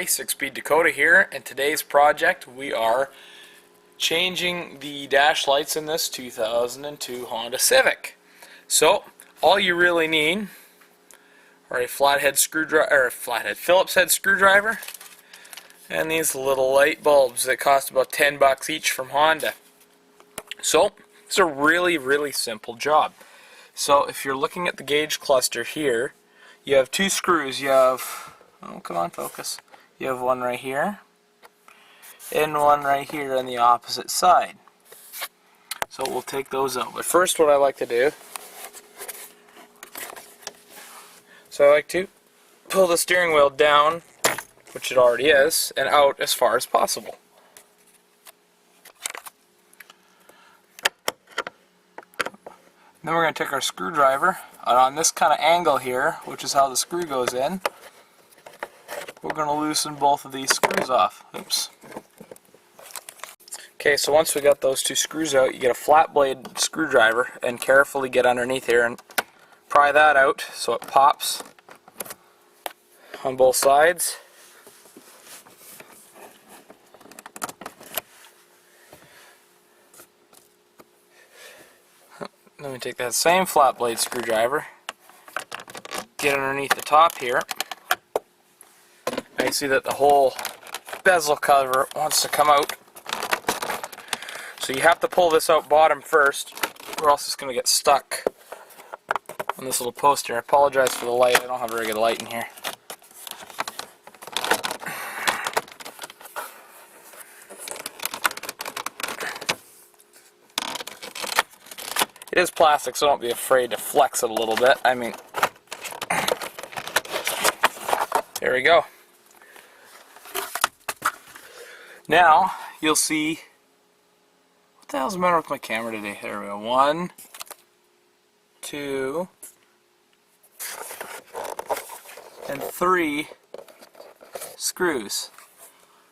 everybody, 6-Speed Dakota here. In today's project we are changing the dash lights in this 2002 Honda Civic. So all you really need are a flathead screwdriver, or a flathead Phillips head screwdriver, and these little light bulbs that cost about 10 bucks each from Honda. So it's a really simple job. So if you're looking at the gauge cluster here, you have two screws. You have, oh come on focus, you have one right here and one right here on the opposite side. So we'll take those out. But first what I like to do, so I like to pull the steering wheel down, which it already is, and out as far as possible. Then we're going to take our screwdriver, and on this kind of angle here, which is how the screw goes in, we're going to loosen both of these screws off. Oops. Okay, so once we got those two screws out, you get a flat blade screwdriver and carefully get underneath here and pry that out so it pops on both sides. Then we take that same flat blade screwdriver, get underneath the top here. Now you see that the whole bezel cover wants to come out. So you have to pull this out bottom first, or else it's going to get stuck on this little post here. I apologize for the light, I don't have a very good light in here. It is plastic, so don't be afraid to flex it a little bit. I mean, there we go. Now, you'll see, what the hell's the matter with my camera today? There we go. 1, 2, and 3 screws.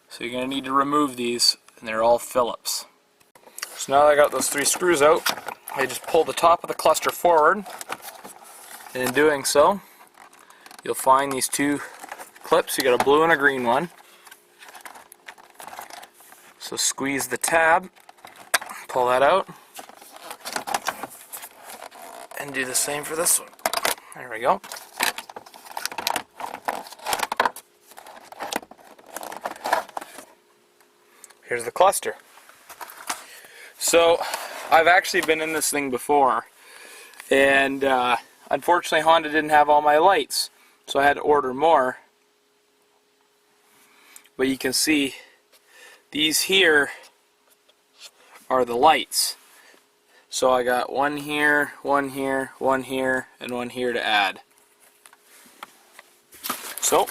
So you're going to need to remove these, and they're all Phillips. So now that I got those 3 screws out, I just pull the top of the cluster forward, and in doing so, you'll find these 2 clips. You got a blue and a green one. So squeeze the tab, pull that out, and do the same for this one. There we go. Here's the cluster. So I've actually been in this thing before, and unfortunately Honda didn't have all my lights, so I had to order more. But you can see these here are the lights. So I got one here, one here, one here, and one here to add. So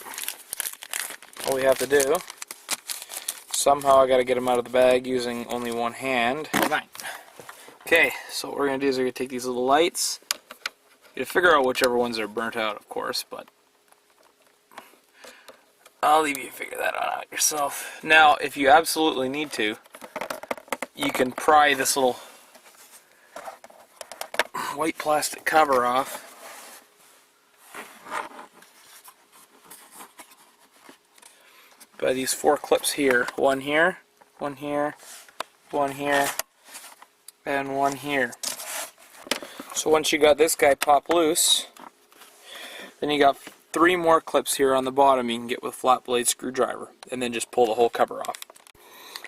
all we have to do, somehow I got to get them out of the bag using only one hand. Fine. Okay, so what we're going to do is we're going to take these little lights. You figure out whichever ones are burnt out, of course, but I'll leave you to figure that out yourself. Now, if you absolutely need to, you can pry this little white plastic cover off. By these 4 clips here. One here, one here, one here, and one here. So once you got this guy pop loose, then you got 3 more clips here on the bottom you can get with flat blade screwdriver, and then just pull the whole cover off.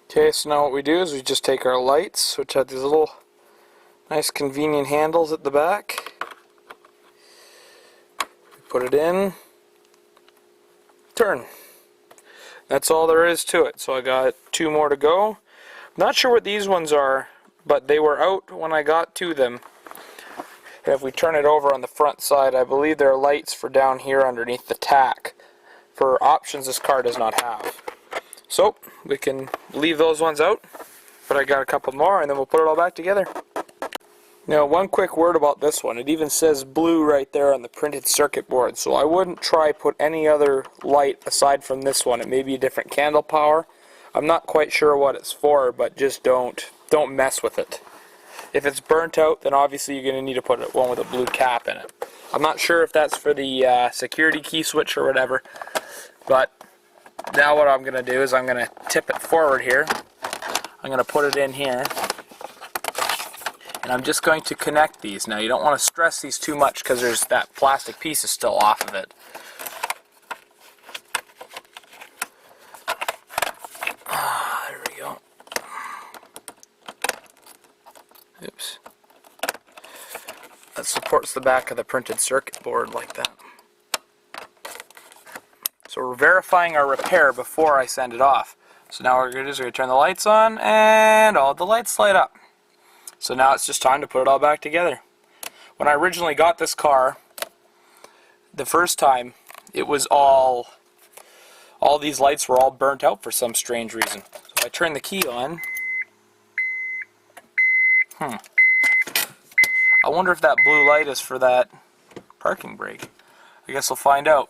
Okay, so now what we do is we just take our lights, which have these little nice convenient handles at the back, put it in, turn. That's all there is to it. So I got 2 more to go. Not sure what these ones are, but they were out when I got to them. And if we turn it over on the front side, I believe there are lights for down here underneath the tack, for options this car does not have. So we can leave those ones out, but I got a couple more and then we'll put it all back together. Now, one quick word about this one. It even says blue right there on the printed circuit board, so I wouldn't try put any other light aside from this one. It may be a different candle power. I'm not quite sure what it's for, but just don't mess with it. If it's burnt out, then obviously you're going to need to put one with a blue cap in it. I'm not sure if that's for the security key switch or whatever, but Now what I'm going to do is I'm going to tip it forward here. I'm going to put it in here. And I'm just going to connect these. Now you don't want to stress these too much because there's that plastic piece is still off of it. There we go. Oops. That supports the back of the printed circuit board like that. So we're verifying our repair before I send it off. So now what we're going to do is we're going to turn the lights on and all the lights light up. So now it's just time to put it all back together. When I originally got this car, the first time, it was all these lights were all burnt out for some strange reason. So if I turn the key on, I wonder if that blue light is for that parking brake. I guess we'll find out.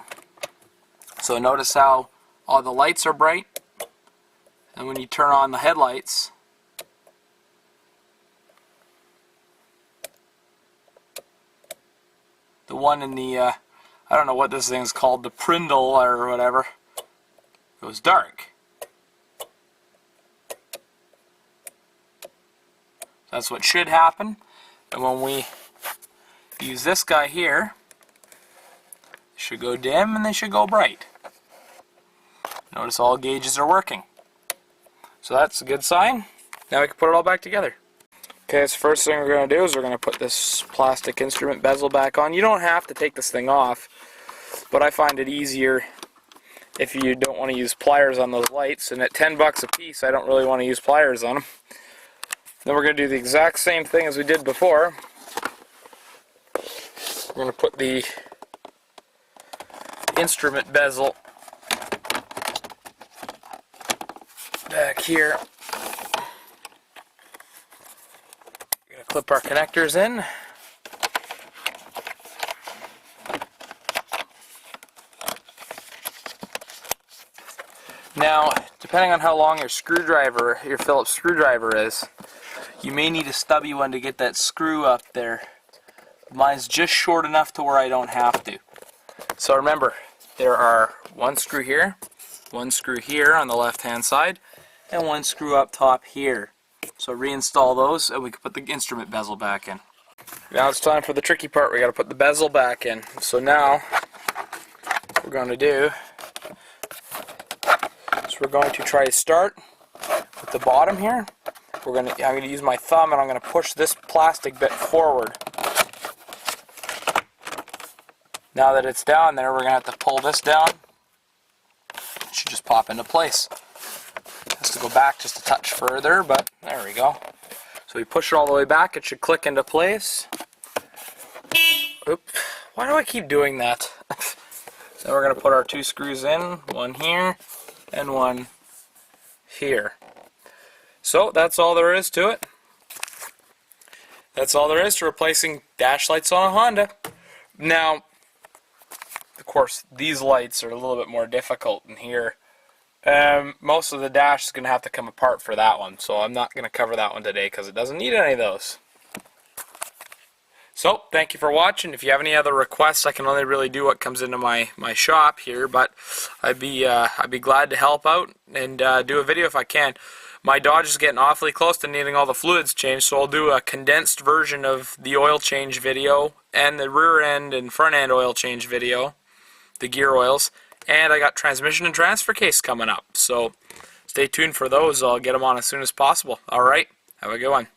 So notice how all the lights are bright, and when you turn on the headlights, the one in the, I don't know what this thing is called, the Prindle or whatever, goes dark. That's what should happen. And when we use this guy here, they should go dim and they should go bright. Notice all gauges are working. So that's a good sign. Now we can put it all back together. Okay, so first thing we're going to do is we're going to put this plastic instrument bezel back on. You don't have to take this thing off, but I find it easier if you don't want to use pliers on those lights. And at 10 bucks a piece, I don't really want to use pliers on them. Then we're going to do the exact same thing as we did before. We're going to put the instrument bezel back here. We're going to clip our connectors in. Now, depending on how long your screwdriver, your Phillips screwdriver is, you may need a stubby one to get that screw up there. Mine's just short enough to where I don't have to. So remember, there are one screw here on the left hand side, and one screw up top here. So reinstall those and we can put the instrument bezel back in. Now it's time for the tricky part. We got to put the bezel back in. So now what we're going to do is we're going to try to start with the bottom here. I'm going to use my thumb and I'm going to push this plastic bit forward. Now that it's down there, we're going to have to pull this down. It should just pop into place. It has to go back just a touch further, but there we go. So we push it all the way back, it should click into place. Oops, why do I keep doing that? Then we're going to put our two screws in, one here and one here. So that's all there is to it. That's all there is to replacing dash lights on a Honda. Now, of course, these lights are a little bit more difficult in here. Most of the dash is going to have to come apart for that one, so I'm not going to cover that one today because it doesn't need any of those. So, thank you for watching. If you have any other requests, I can only really do what comes into my shop here, but I'd be glad to help out and do a video if I can. My Dodge is getting awfully close to needing all the fluids changed, so I'll do a condensed version of the oil change video and the rear end and front end oil change video, the gear oils, and I got transmission and transfer case coming up, so stay tuned for those. I'll get them on as soon as possible. Alright, have a good one.